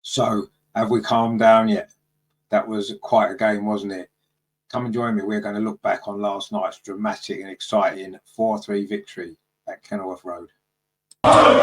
So, have we calmed down yet? That was quite a game, wasn't it? Come and join me. We're going to look back on last night's dramatic and exciting 4-3 victory at Kenilworth Road. Hello,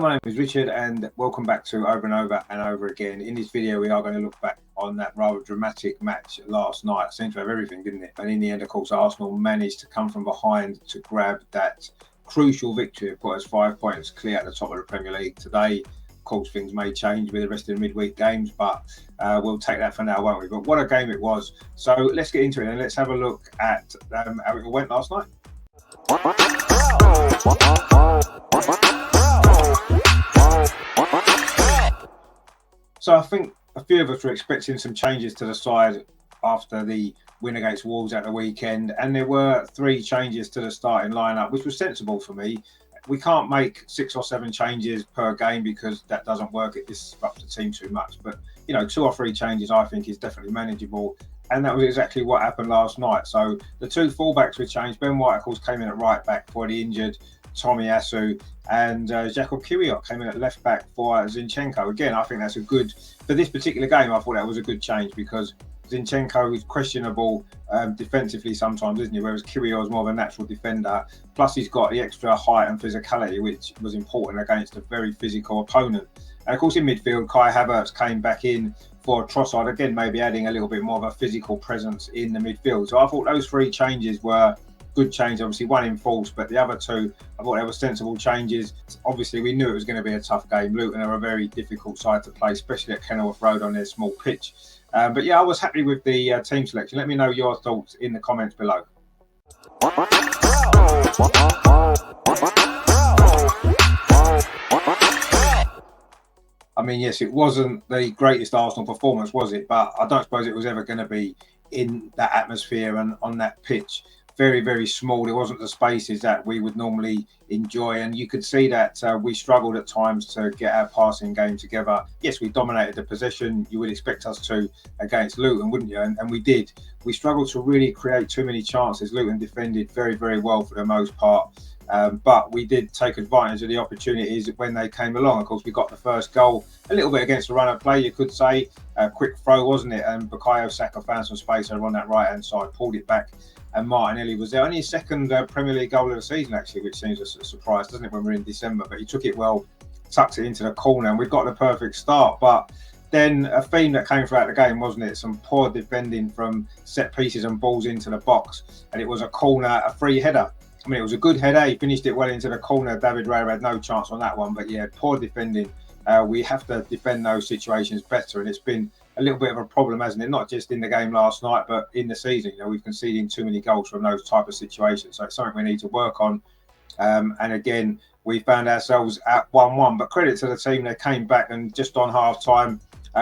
my name is Richard and welcome back to Over and Over and Over Again. In this video, we are going to look back on that rather dramatic match last night. It seemed to have everything, didn't it? And in the end, of course, Arsenal managed to come from behind to grab that crucial victory and put us 5 points clear at the top of the Premier League. Today, of course, things may change with the rest of the midweek games, but we'll take that for now, won't we? But what a game it was. So let's get into it and let's have a look at how it went last night. So I think a few of us were expecting some changes to the side after the win against Wolves at the weekend, and there were 3 changes to the starting lineup, which was sensible for me. We can't make 6 or 7 changes per game because that doesn't work. It disrupts the team too much. But, 2 or 3 changes I think is definitely manageable. And that was exactly what happened last night. So the 2 fullbacks were changed. Ben White, of course, came in at right back for the injured Tomiyasu, and Jakub Kiwior came in at left back for Zinchenko. Again, I think that's a good, for this particular game, I thought that was a good change because Zinchenko is questionable defensively sometimes, isn't he? Whereas Kiwior is more of a natural defender. Plus, he's got the extra height and physicality, which was important against a very physical opponent. And of course, in midfield, Kai Havertz came back in for Trossard, again, maybe adding a little bit more of a physical presence in the midfield. So I thought those 3 changes were good change, obviously one in force, but the other 2, I thought they were sensible changes. Obviously, we knew it was going to be a tough game. Luton are a very difficult side to play, especially at Kenilworth Road on their small pitch. But yeah, I was happy with the team selection. Let me know your thoughts in the comments below. I mean, yes, it wasn't the greatest Arsenal performance, was it? But I don't suppose it was ever going to be in that atmosphere and on that pitch. Very, very small. There wasn't the spaces that we would normally enjoy. And you could see that we struggled at times to get our passing game together. Yes, we dominated the possession. You would expect us to against Luton, wouldn't you? And we did. We struggled to really create too many chances. Luton defended very, very well for the most part. But we did take advantage of the opportunities when they came along. Of course, we got the first goal a little bit against the run of play, you could say. A quick throw, wasn't it? And Bukayo Saka found some space over on that right-hand side, pulled it back. And Martinelli was there. Only his second Premier League goal of the season, actually, which seems a surprise, doesn't it, when we're in December? But he took it well, tucked it into the corner, and we've got the perfect start. But then a theme that came throughout the game, wasn't it? Some poor defending from set pieces and balls into the box. And it was a corner, a free header. I mean, it was a good header. He finished it well into the corner. David Raya had no chance on that one. But yeah, poor defending. We have to defend those situations better. And it's been a little bit of a problem, hasn't it? Not just in the game last night, but in the season. We've conceded too many goals from those type of situations. So it's something we need to work on. And again, we found ourselves at 1-1. But credit to the team, they came back and just on half time,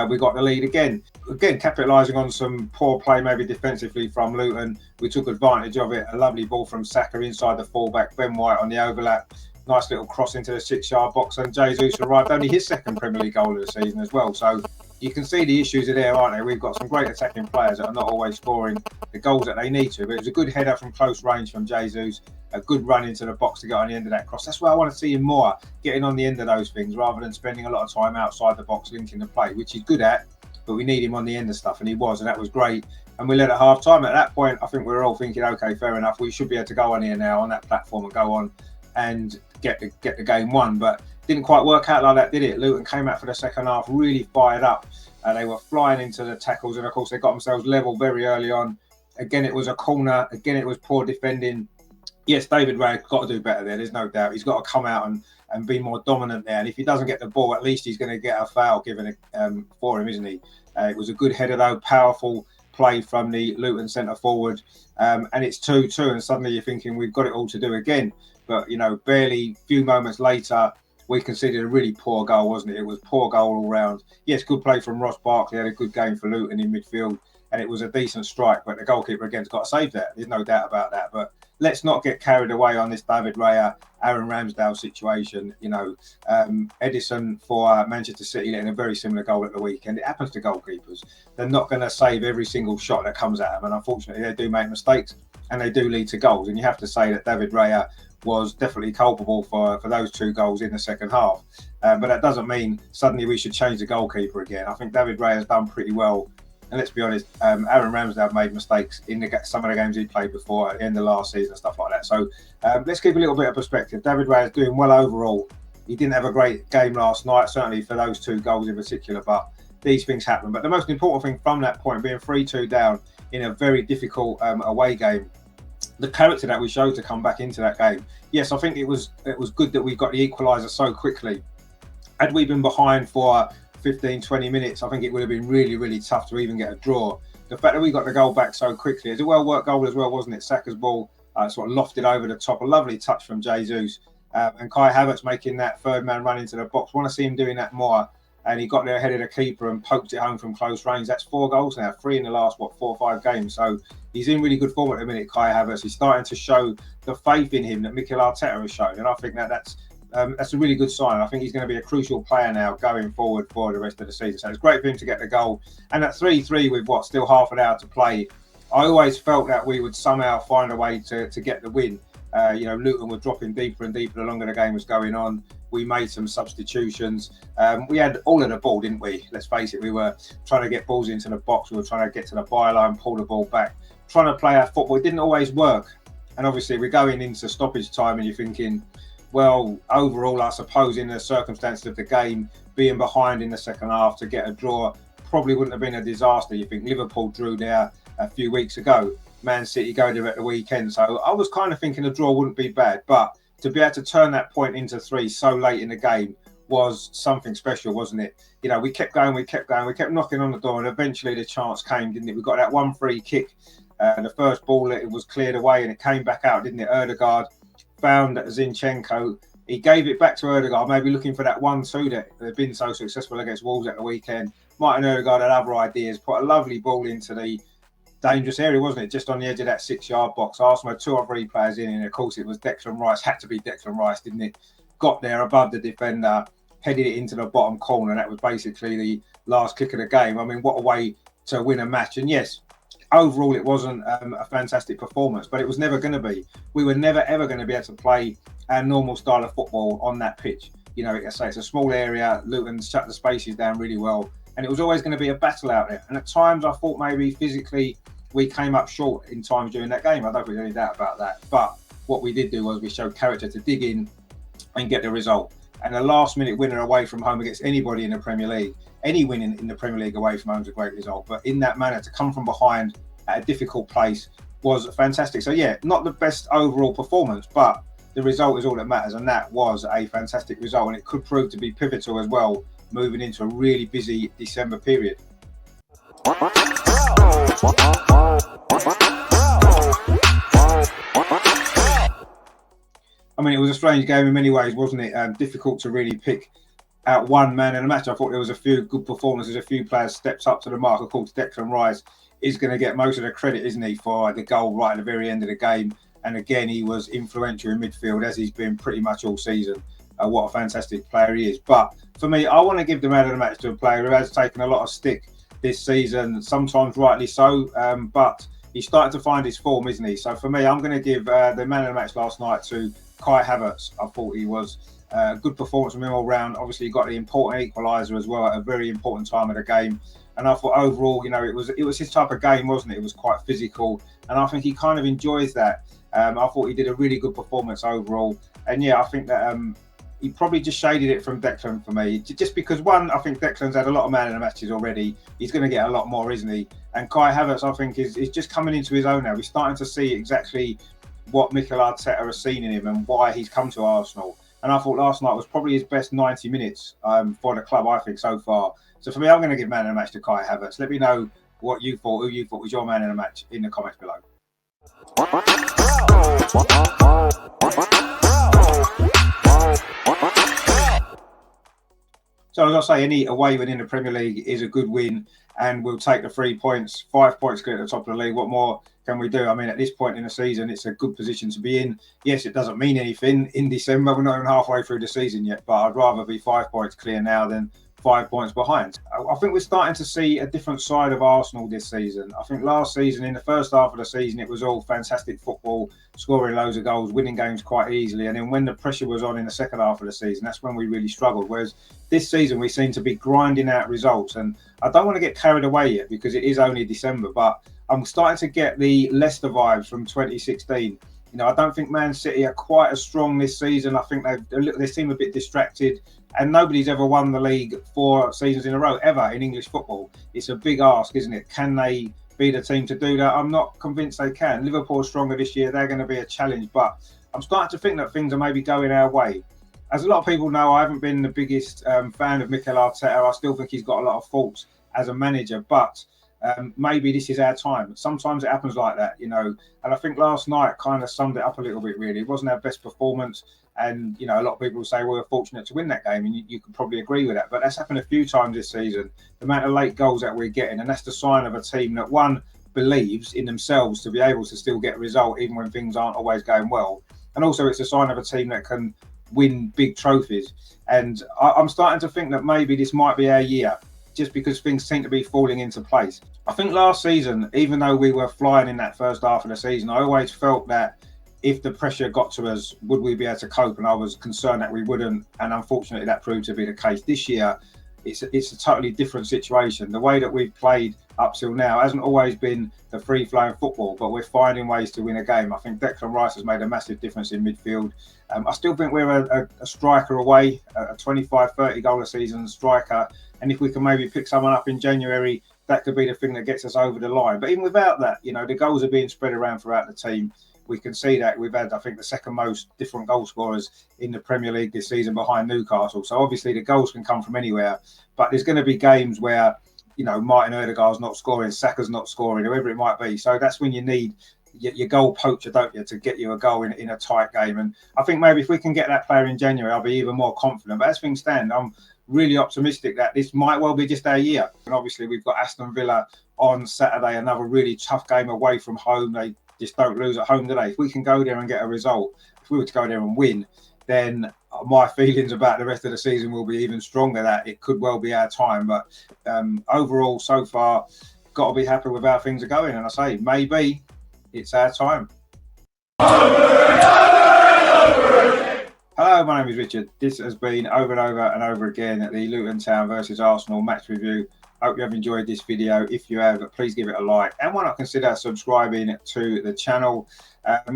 we got the lead again. Again, capitalising on some poor play, maybe defensively from Luton. We took advantage of it. A lovely ball from Saka inside the fullback. Ben White on the overlap. Nice little cross into the 6-yard box. And Jesus arrived, only his second Premier League goal of the season as well. So you can see the issues are there, aren't they? We've got some great attacking players that are not always scoring the goals that they need to. But it was a good header from close range from Jesus. A good run into the box to get on the end of that cross. That's why I want to see him more, getting on the end of those things rather than spending a lot of time outside the box linking the play, which he's good at. But we need him on the end of stuff, and he was, and that was great. And we led at half time. At that point, I think we were all thinking, okay, fair enough. We should be able to go on here now on that platform and go on and get the game won. But didn't quite work out like that, did it? Luton came out for the second half really fired up. They were flying into the tackles, and of course they got themselves level very early on. Again, it was a corner. Again, it was poor defending. Yes, David Raya got to do better there. There's no doubt. He's got to come out and be more dominant there. And if he doesn't get the ball, at least he's going to get a foul given for him, isn't he? It was a good header, though. Powerful play from the Luton centre forward. And it's 2-2. And suddenly you're thinking we've got it all to do again. But, barely a few moments later, we conceded a really poor goal, wasn't it? It was poor goal all round. Yes, good play from Ross Barkley. Had a good game for Luton in midfield. And it was a decent strike. But the goalkeeper, again, has got to save that. There's no doubt about that. But let's not get carried away on this David Raya, Aaron Ramsdale situation. Edison for Manchester City letting a very similar goal at the weekend. It happens to goalkeepers. They're not going to save every single shot that comes at them. And unfortunately, they do make mistakes and they do lead to goals. And you have to say that David Raya was definitely culpable for those 2 goals in the second half. But that doesn't mean suddenly we should change the goalkeeper again. I think David Ray has done pretty well. And let's be honest, Aaron Ramsdale made mistakes in some of the games he played before at the end of last season and stuff like that. So let's keep a little bit of perspective. David Ray is doing well overall. He didn't have a great game last night, certainly for those 2 goals in particular, but these things happen. But the most important thing from that point, being 3-2 down in a very difficult away game, the character that we showed to come back into that game. Yes, I think it was good that we got the equaliser so quickly. Had we been behind for 15, 20 minutes, I think it would have been really, really tough to even get a draw. The fact that we got the goal back so quickly, it's a well-worked goal as well, wasn't it? Saka's ball sort of lofted over the top, a lovely touch from Jesus. And Kai Havertz making that third man run into the box. Want to see him doing that more. And he got there ahead of the keeper and poked it home from close range. That's 4 goals now, 3 in the last, 4 or 5 games. So he's in really good form at the minute, Kai Havertz. He's starting to show the faith in him that Mikel Arteta has shown. And I think that's a really good sign. I think he's going to be a crucial player now going forward for the rest of the season. So it's great for him to get the goal. And at 3-3 with still half an hour to play, I always felt that we would somehow find a way to get the win. Luton were dropping deeper and deeper the longer the game was going on. We made some substitutions. We had all of the ball, didn't we? Let's face it, we were trying to get balls into the box. We were trying to get to the byline, pull the ball back, trying to play our football. It didn't always work. And obviously we're going into stoppage time and you're thinking, well, overall, I suppose in the circumstances of the game, being behind in the second half to get a draw probably wouldn't have been a disaster. You think Liverpool drew there a few weeks ago. Man City go there at the weekend. So I was kind of thinking a draw wouldn't be bad. But to be able to turn that point into 3 so late in the game was something special, wasn't it? We kept going, we kept knocking on the door, and eventually the chance came, didn't it? We got that 1 free kick. The first ball, it was cleared away and it came back out, didn't it? Ødegaard found Zinchenko. He gave it back to Ødegaard, maybe looking for that 1-2 that had been so successful against Wolves at the weekend. Martin Ødegaard had other ideas, put a lovely ball into the dangerous area, wasn't it? Just on the edge of that 6-yard box. Arsenal had 2 or 3 players in, and of course it was Declan Rice. Had to be Declan Rice, didn't it? Got there above the defender, headed it into the bottom corner. That was basically the last kick of the game. I mean, what a way to win a match. And yes, overall it wasn't a fantastic performance, but it was never going to be. We were never ever going to be able to play our normal style of football on that pitch. I say it's a small area. Luton shut the spaces down really well, and it was always going to be a battle out there. And at times I thought maybe physically we came up short in times during that game. I don't think there's any doubt about that. But what we did do was we showed character to dig in and get the result. And a last-minute winner away from home against anybody in the Premier League, any win in the Premier League away from home is a great result. But in that manner, to come from behind at a difficult place was fantastic. So yeah, not the best overall performance, but the result is all that matters. And that was a fantastic result. And it could prove to be pivotal as well, moving into a really busy December period. I mean, it was a strange game in many ways, wasn't it? Difficult to really pick out one man in a match. I thought there was a few good performances, a few players stepped up to the mark. Of course, Declan Rice is going to get most of the credit, isn't he, for the goal right at the very end of the game. And again, he was influential in midfield, as he's been pretty much all season. What a fantastic player he is. But for me, I want to give the man of the match to a player who has taken a lot of stick this season, sometimes rightly so, but he's starting to find his form, isn't he? So for me, I'm going to give the man of the match last night to Kai Havertz. I thought he was a good performance from him all round. Obviously, he got the important equaliser as well at a very important time of the game. And I thought overall, it was his type of game, wasn't it? It was quite physical, and I think he kind of enjoys that. I thought he did a really good performance overall. And yeah, I think that he probably just shaded it from Declan for me. Just because, one, I think Declan's had a lot of man in the matches already. He's going to get a lot more, isn't he? And Kai Havertz, I think, is just coming into his own now. We're starting to see exactly what Mikel Arteta has seen in him and why he's come to Arsenal. And I thought last night was probably his best 90 minutes for the club, I think, so far. So for me, I'm going to give man in the match to Kai Havertz. Let me know what you thought, who you thought was your man in the match in the comments below. So as I say, any away win in the Premier League is a good win, and we'll take the 3 points, 5 points clear at the top of the league. What more can we do? I mean, at this point in the season, it's a good position to be in. Yes, it doesn't mean anything in December. We're not even halfway through the season yet, but I'd rather be 5 points clear now than 5 points behind. I think we're starting to see a different side of Arsenal this season. I think last season, in the first half of the season, it was all fantastic football, scoring loads of goals, winning games quite easily. And then when the pressure was on in the second half of the season, that's when we really struggled. Whereas this season, we seem to be grinding out results. And I don't want to get carried away yet because it is only December, but I'm starting to get the Leicester vibes from 2016. You know, I don't think Man City are quite as strong this season. I think they seem a bit distracted, and nobody's ever won the league 4 seasons in a row ever in English football. It's a big ask, isn't it? Can they be the team to do that? I'm not convinced they can. Liverpool are stronger this year. They're going to be a challenge, but I'm starting to think that things are maybe going our way. As a lot of people know, I haven't been the biggest fan of Mikel Arteta. I still think he's got a lot of faults as a manager, but maybe this is our time. Sometimes it happens like that, you know. And I think last night kind of summed it up a little bit, really. It wasn't our best performance. And, you know, a lot of people say we're fortunate to win that game. And you can probably agree with that. But that's happened a few times this season, the amount of late goals that we're getting. And that's the sign of a team that, one, believes in themselves to be able to still get a result even when things aren't always going well. And also it's a sign of a team that can win big trophies. And I'm starting to think that maybe this might be our year, just because things seem to be falling into place. I think last season, even though we were flying in that first half of the season, I always felt that if the pressure got to us, would we be able to cope? And I was concerned that we wouldn't. And unfortunately, that proved to be the case. This year, it's a totally different situation. The way that we've played up till now hasn't always been the free-flowing football, but we're finding ways to win a game. I think Declan Rice has made a massive difference in midfield. I still think we're a striker away, a 25, 30 goal a season striker. And if we can maybe pick someone up in January, that could be the thing that gets us over the line. But even without that, you know, the goals are being spread around throughout the team. We can see that we've had, I think, the second most different goal scorers in the Premier League this season behind Newcastle. So obviously the goals can come from anywhere. But there's going to be games where, you know, Martin Odegaard's not scoring, Saka's not scoring, whoever it might be. So that's when you need your goal poacher, don't you, to get you a goal in a tight game. And I think maybe if we can get that player in January, I'll be even more confident. But as things stand, I'm really optimistic that this might well be just our year. And obviously we've got Aston Villa on Saturday, another really tough game away from home. They just don't lose at home today. If we can go there and get a result, if we were to go there and win, then my feelings about the rest of the season will be even stronger, that it could well be our time. But overall, so far, got to be happy with how things are going. And I say, maybe it's our time. Hello, my name is Richard. This has been over and over and over again at the Luton Town versus Arsenal match review. Hope you have enjoyed this video. If you have, please give it a like, and why not consider subscribing to the channel.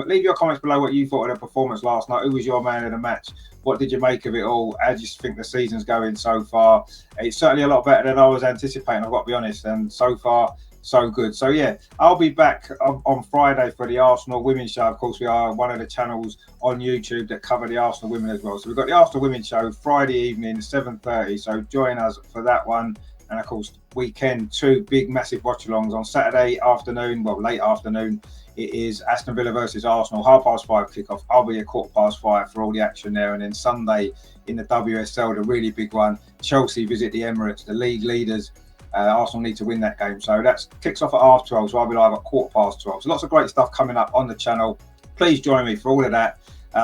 Leave your comments below what you thought of the performance last night. Who was your man of the match? What did you make of it all? How do you think the season's going so far? It's certainly a lot better than I was anticipating, I've got to be honest, and so far so good. So yeah, I'll be back on Friday for the Arsenal Women's Show. Of course, we are one of the channels on YouTube that cover the Arsenal women as well. So we've got the Arsenal Women's Show Friday evening, 7:30. So join us for that one. And of course, weekend, 2 big, massive watch-alongs on Saturday afternoon, well, late afternoon. It is Aston Villa versus Arsenal, 5:30 kickoff. I'll be at 5:15 for all the action there. And then Sunday in the WSL, the really big one, Chelsea visit the Emirates, the league leaders. Arsenal need to win that game. So that kicks off at 12:30. So I'll be live at 12:15. So lots of great stuff coming up on the channel. Please join me for all of that.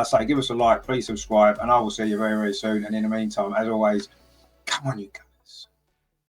So give us a like, please subscribe, and I will see you very, very soon. And in the meantime, as always, come on, you guys.